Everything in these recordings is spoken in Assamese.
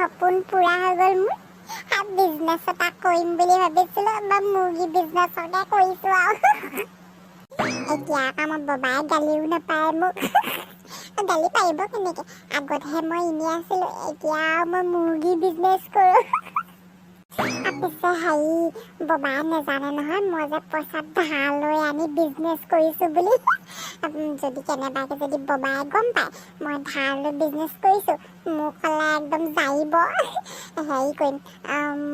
সপোন পুৰা হৈ গ'ল মোৰ বিজনেছ এটা কৰিম বুলি ভাবিছিলোঁ বা মুৰ্গী বিজনেছকে কৰিছোঁ আৰু এতিয়া কামত বাবাই গালিও নাপায় মোক গালি পাৰিব কেনেকৈ আগতহে মই এনেই আছিলোঁ এতিয়া মই মুৰ্গী বিজনেছ কৰোঁ পিছে হেৰি বাবাই নাজানে নহয় মই যে পইচা ধাৰ লৈ আনি বিজনেছ কৰিছোঁ বুলি যদি কেনেবাকৈ যদি বাবাই গম পায় মই ধাৰ লৈ বিজনেছ কৰিছোঁ মোক ক'লে একদম জাৰিব হেৰি কৰিম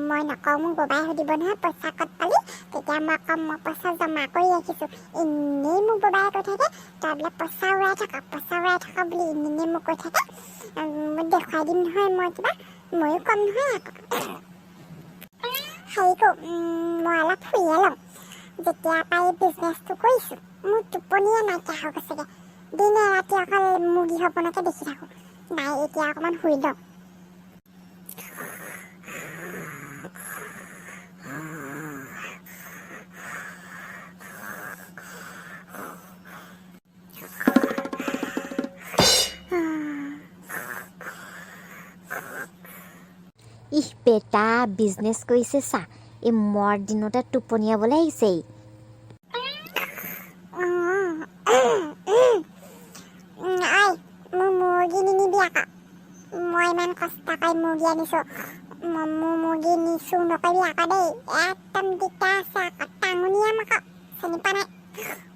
মই নকওঁ মোক বাবাই সুধিব নহয় পইচা ক'ত পালি তেতিয়া মই ক'ম মই পইচা জমা কৰি ৰাখিছোঁ এনেই মোক বাবাই কৈ থাকে তই বোলে পইচা উৰাই থাক বুলি এনেই মোক কৈ থাকে মই দেখুৱাই দিম নহয় মই কিবা ময়ো ক'ম নহয় আকৌ হেৰি কৰোঁ মই অলপ শুইয়ে লওঁ যেতিয়া পাই বিজনেছটো কৰিছোঁ মোৰ টোপনিয়ে নাইকিয়া হৈ গৈছেগৈ দিনে ৰাতি অকল মুৰ্গী সপোনকে দেখি থাকোঁ নাই এতিয়া অকণমান শুই লওঁ ইহ বেটা বিজনেছ কৰিছে চা এই মৰ দিনতে টোপনিয়াবলৈ আহিছে মোৰ মুৰ্গী নিনিবি আকৌ মই ইমান কষ্ট কৰি মুৰ্গী আনিছোঁ মোৰ মুৰ্গী নিছোঁ নকৰিবি আকৌ দেই একদম দিগদাৰ আছে আকৌ টাঙনিয়াম আকৌ চিনি পোৱা নাই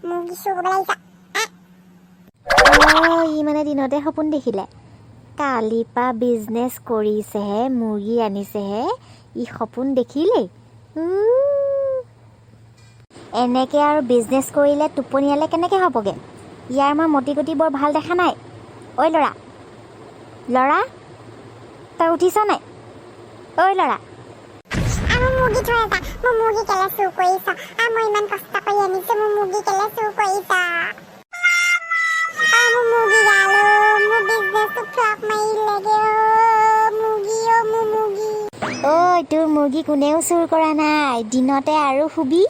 মুৰ্গী চুৰ কৰিবলৈ আহিছ ই মানে দিনতে সপোন দেখিলে কালিৰ পৰা বিজনেছ কৰিছেহে মুৰ্গী আনিছেহে ই সপোন দেখিলেই এনেকৈ আৰু বিজনেছ কৰিলে টোপনিয়ালে কেনেকৈ হ'বগৈ ইয়াৰ মই মতি গতি বৰ ভাল দেখা নাই ঐ ল'ৰা তই উঠিছ নাই ঐ ল'ৰা মোৰ মুৰ্গী থৈ আছা মোৰ মুৰ্গী কেলে চুৰ কৰিছ মই ইমান কষ্ট কৰি আনিছোঁ মোৰ মুৰ্গী কেলে চুৰ কৰিছ মোৰ মুৰ্গী গালো মোৰ বিজনেছটো ফ্লপ মাৰিলেগে মোৰ মুৰ্গী ঐ তোৰ মুৰ্গী কোনেও চুৰ কৰা নাই দিনতে আৰু শুবি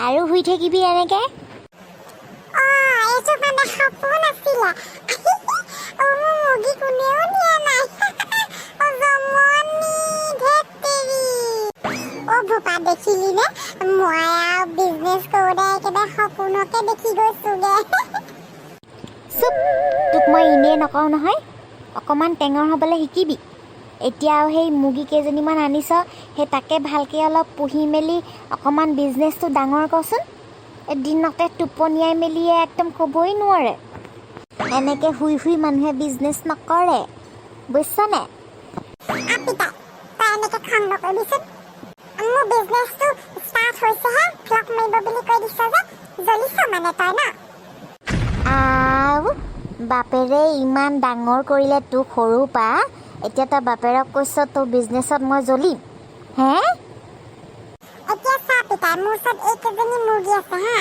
আৰু শুই থাকিবি এনেকৈ এইটো মানে সপোন আছিলে মোৰ মুৰ্গী কোনেও নিয়া নাই জমনি ধেত তেৰি ভোপা দেখিলি নে মই আৰু বিজনেছ কৰোঁতে একেবাৰে সপোনকে দেখি গৈছোগে চুপ তোক মই এনেই নকওঁ নহয় অকণমান টেঙৰ হ'বলৈ শিকিবি এতিয়া আৰু সেই মুৰ্গী কেইজনীমান আনিছ সেই তাকে ভালকৈ অলপ পুহি মেলি অকণমান বিজনেছটো ডাঙৰ কৰচোন এদিনতে টোপনিয়াই মেলিয়ে একদম ক'বই নোৱাৰে এনেকৈ শুই শুই মানুহে বিজনেছ নকৰে বুজিছনে তই এনেকৈ খং নকৰিবিচোন মোৰ বিজনেছটো ষ্টাৰ্ট হৈছেহে ফ্লপ মাৰিব বুলি কৈ দিছ যে জ্বলিছ মানে তই ন বাপেৰে ইমান ডাঙৰ কৰিলে তোক সৰুৰ পৰা এতিয়া তই বাপেৰক কৈছ তোৰ বিজনেছত মই জ্বলিম হে এতিয়া চা পিতাই মোৰ ওচৰত এইকেইজনী মুৰ্গী আছে হা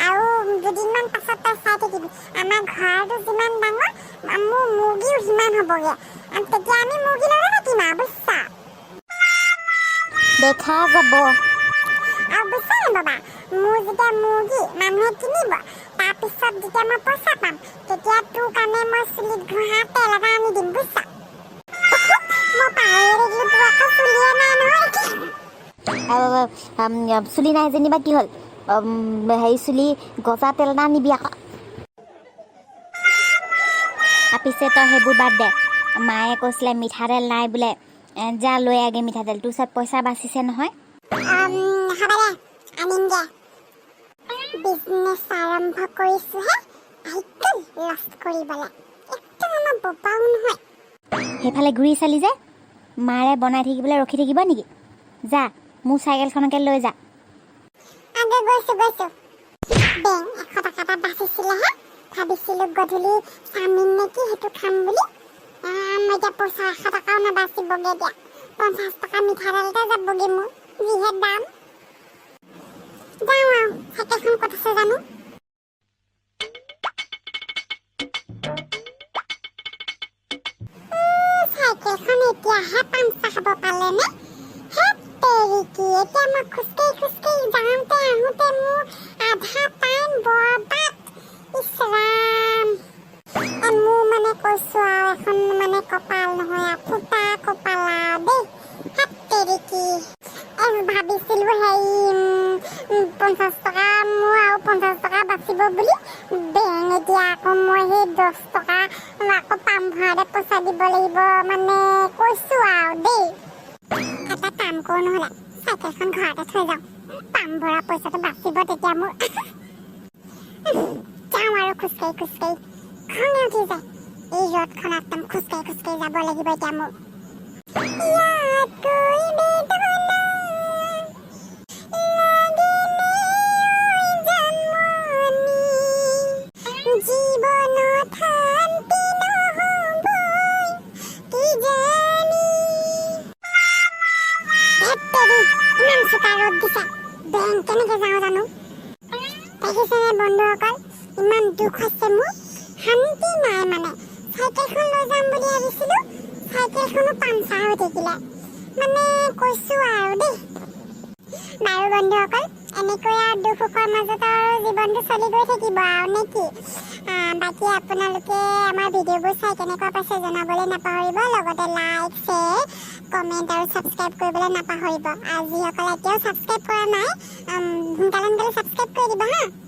আৰু দুদিনমান পাছত তই চাই থাকিবি আমাৰ ঘৰটো যিমান ডাঙৰ মোৰ মুৰ্গীও সিমান হ'বগৈ তেতিয়া আমি মুৰ্গী লৈ থাকিম আৰু বুজিছ দেখা যাব আৰু বুজিছ নে বাবা মোৰ যেতিয়া মুৰ্গী মানুহে কিনিব তাৰপিছত যেতিয়া মই পইচা পাম তেতিয়া তোৰ কাৰণে মই চুলিত ঘঁহা তেল এটা আনি দিম বুজিছ মই পাহৰিয়ে থাকিলোঁ তোৰ আকৌ চুলিয়ে নাই নহয় চুলি নাই যেনিবা কি হ'ল হেৰি চুলি গজা তেল এটা নিবি আকৌ পিছে তই সেইবোৰ বাদ দে মায়ে কৈছিলে মিঠাতেল নাই বোলে যা লৈ আগে মিঠাতেল তোৰ ওচৰত পইচা বাচিছে নহয় হ'ব দে আনিমগে বিজনেছ আৰম্ভ কৰিছোঁহে আহিল লষ্ট কৰিবলৈ একদম আমাৰ ববাও নহয় সেইফালে ঘূৰি চালি যে মাৰে বনাই থাকিবলৈ ৰখি থাকিব নেকি যা মোৰ চাইকেলখনকে লৈ যা গৈছোঁ বেংক 100 টকা এটা বাচিছিলেহে ভাবিছিলোঁ গধূলি চাওমিন নেকি সেইটো খাম বুলি মই এতিয়া পইচা 100 টকাও নাবাচিবগৈ দিয়া 50 টকা মিঠাতেলতে যাবগৈ মোৰ যিহে দাম যাওঁ আৰু চাইকেলখন ক'ত আছে জানো চাইকেলখন এতিয়াহে পামচা খাব পালেনে কি এতিয়া মই খোজকাঢ়ি যাওঁতে আহোঁতে মোৰ আধা টাইম বৰবাদ ইছ ৰাম মোৰ মানে কৈছোঁ আৰু এখন মানে কপাল নহয় ফুটা কপাল বেং এতিয়া আকৌ মই সেই 10 টকা আকৌ পাম ভৰাতে পইচা দিব লাগিব মানে কৈছো আৰু দেই এটা কাম কৰো নহ'লে চাইকেলখন ঘৰতে থৈ যাওঁ পাম ভৰা পইচাটো বাচিব তেতিয়া মোৰ যাওঁ আৰু খোজকাঢ়ি খঙে উঠি যায় এই ৰ'দখনত একদম খোজকাঢ়ি যাব লাগিব এতিয়া মোৰ ইয়াতকৈ বেদনা জীৱনত শান্তি নহ'বই কিজানি ধেৎতেৰি ইমান চোকা ৰ'দ দিছে বেংক কেনেকে যাওঁ জানো দেখিছেনে বন্ধুসকল ইমান দুখ হৈছে মোৰ শান্তি নাই মানে চাইকেলখন লৈ যাম বুলি ভাবিছিলোঁ চাইকেলখনো পামচাৰ হৈ থাকিলে মানে কৈছোঁ আৰু দেই বাৰু বন্ধুসকল এনেকৈ আৰু দুখ সুখৰ মাজত আৰু জীৱনটো চলি গৈ থাকিব আৰু নে কি বাকী আপোনালোকে আমাৰ ভিডিঅ'বোৰ চাই কেনেকুৱা পাইছে জনাবলৈ নাপাহৰিব লগতে লাইক শ্বেয়াৰ কমেণ্ট আৰু ছাবস্ক্ৰাইব কৰিবলৈ নাপাহৰিব আৰু যিসকলে এতিয়াও ছাবস্ক্ৰাইব কৰা নাই সোনকালে ছাবস্ক্ৰাইব কৰি দিব হা